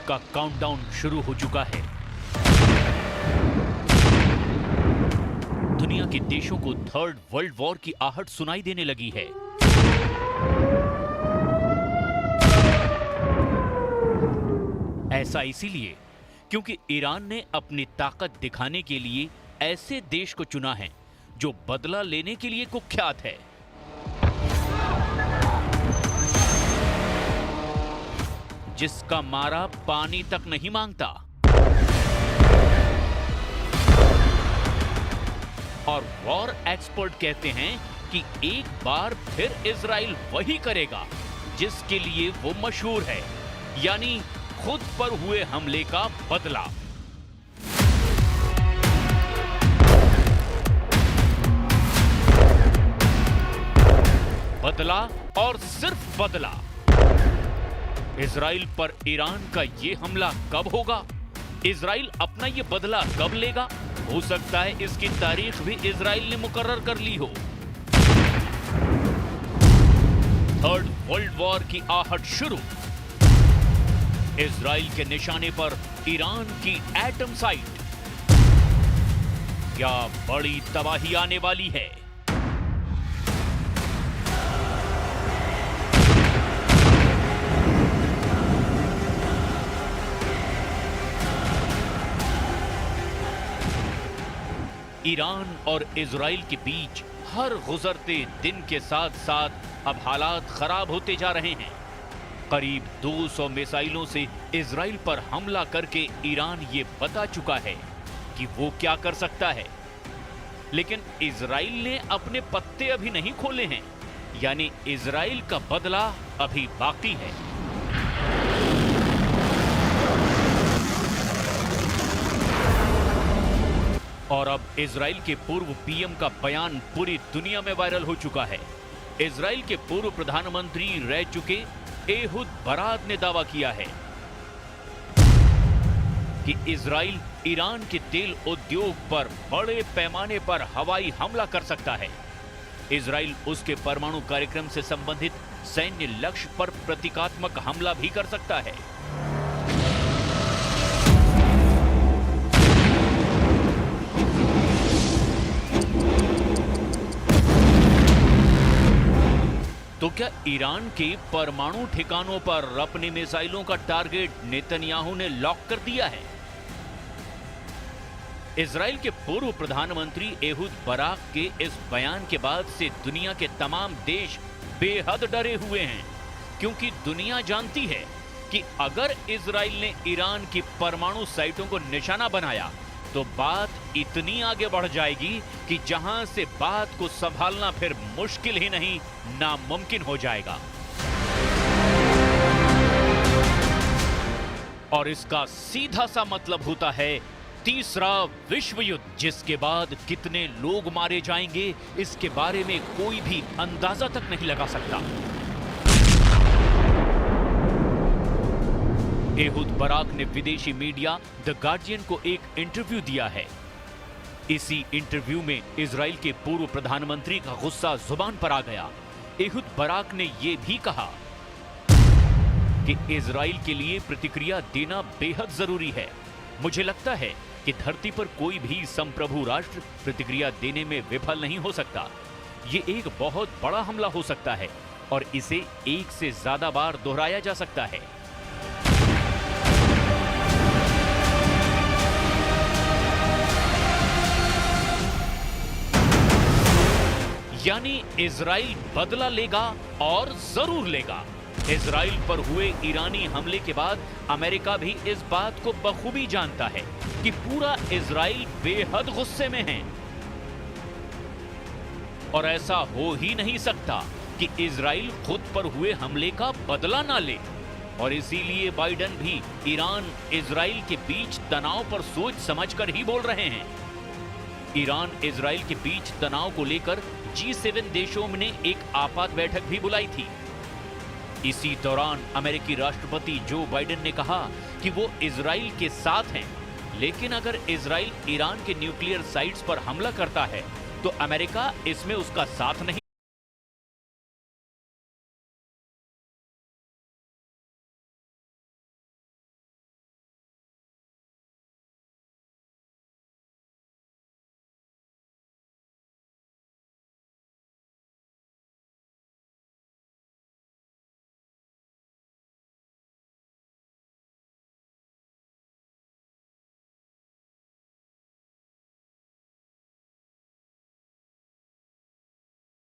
का काउंटडाउन शुरू हो चुका है। दुनिया के देशों को थर्ड वर्ल्ड वॉर की आहट सुनाई देने लगी है। ऐसा इसीलिए क्योंकि ईरान ने अपनी ताकत दिखाने के लिए ऐसे देश को चुना है जो बदला लेने के लिए कुख्यात है। जिसका मारा पानी तक नहीं मांगता और वॉर एक्सपर्ट कहते हैं कि एक बार फिर इजराइल वही करेगा जिसके लिए वो मशहूर है, यानी खुद पर हुए हमले का बदला। बदला और सिर्फ बदला। इजराइल पर ईरान का ये हमला कब होगा? इजराइल अपना ये बदला कब लेगा? हो सकता है इसकी तारीख भी इजराइल ने मुकर्रर कर ली हो। थर्ड वर्ल्ड वॉर की आहट शुरू। इजराइल के निशाने पर ईरान की एटम साइट। क्या बड़ी तबाही आने वाली है? ईरान और इजराइल के बीच हर गुजरते दिन के साथ साथ अब हालात खराब होते जा रहे हैं। करीब 200 मिसाइलों से इजराइल पर हमला करके ईरान ये बता चुका है कि वो क्या कर सकता है, लेकिन इजराइल ने अपने पत्ते अभी नहीं खोले हैं, यानी इजराइल का बदला अभी बाकी है। और अब इजराइल के पूर्व पीएम का बयान पूरी दुनिया में वायरल हो चुका है। इजराइल के पूर्व प्रधानमंत्री रह चुके एहुद बरात ने दावा किया है कि इजराइल ईरान के तेल उद्योग पर बड़े पैमाने पर हवाई हमला कर सकता है। इजराइल उसके परमाणु कार्यक्रम से संबंधित सैन्य लक्ष्य पर प्रतीकात्मक हमला भी कर सकता है। तो क्या ईरान के परमाणु ठिकानों पर अपने मिसाइलों का टारगेट नेतन्याहू ने लॉक कर दिया है? इजराइल के पूर्व प्रधानमंत्री एहुद बराक के इस बयान के बाद से दुनिया के तमाम देश बेहद डरे हुए हैं, क्योंकि दुनिया जानती है कि अगर इजराइल ने ईरान की परमाणु साइटों को निशाना बनाया तो बात इतनी आगे बढ़ जाएगी कि जहां से बात को संभालना फिर मुश्किल ही नहीं, नामुमकिन हो जाएगा। और इसका सीधा सा मतलब होता है तीसरा विश्व युद्ध, जिसके बाद कितने लोग मारे जाएंगे इसके बारे में कोई भी अंदाजा तक नहीं लगा सकता। एहुद बराक ने विदेशी मीडिया द गार्जियन को एक इंटरव्यू दिया है। इसी इंटरव्यू में इजराइल के पूर्व प्रधानमंत्री का गुस्सा जुबान पर आ गया। एहुद बराक ने यह भी कहा कि इजराइल के लिए प्रतिक्रिया देना बेहद जरूरी है। मुझे लगता है कि धरती पर कोई भी संप्रभु राष्ट्र प्रतिक्रिया देने में विफल नहीं हो सकता। ये एक बहुत बड़ा हमला हो सकता है और इसे एक से ज्यादा बार दोहराया जा सकता है। यानी इजराइल बदला लेगा और जरूर लेगा। इजराइल पर हुए ईरानी हमले के बाद अमेरिका भी इस बात को बखूबी जानता है कि पूरा इजराइल बेहद गुस्से में है और ऐसा हो ही नहीं सकता कि इजराइल खुद पर हुए हमले का बदला ना ले। और इसीलिए बाइडेन भी ईरान इजराइल के बीच तनाव पर सोच समझकर ही बोल रहे हैं। ईरान इजराइल के बीच तनाव को लेकर G7 देशों ने एक आपात बैठक भी बुलाई थी। इसी दौरान अमेरिकी राष्ट्रपति जो बाइडेन ने कहा कि वो इजराइल के साथ हैं, लेकिन अगर इजराइल ईरान के न्यूक्लियर साइट्स पर हमला करता है तो अमेरिका इसमें उसका साथ नहीं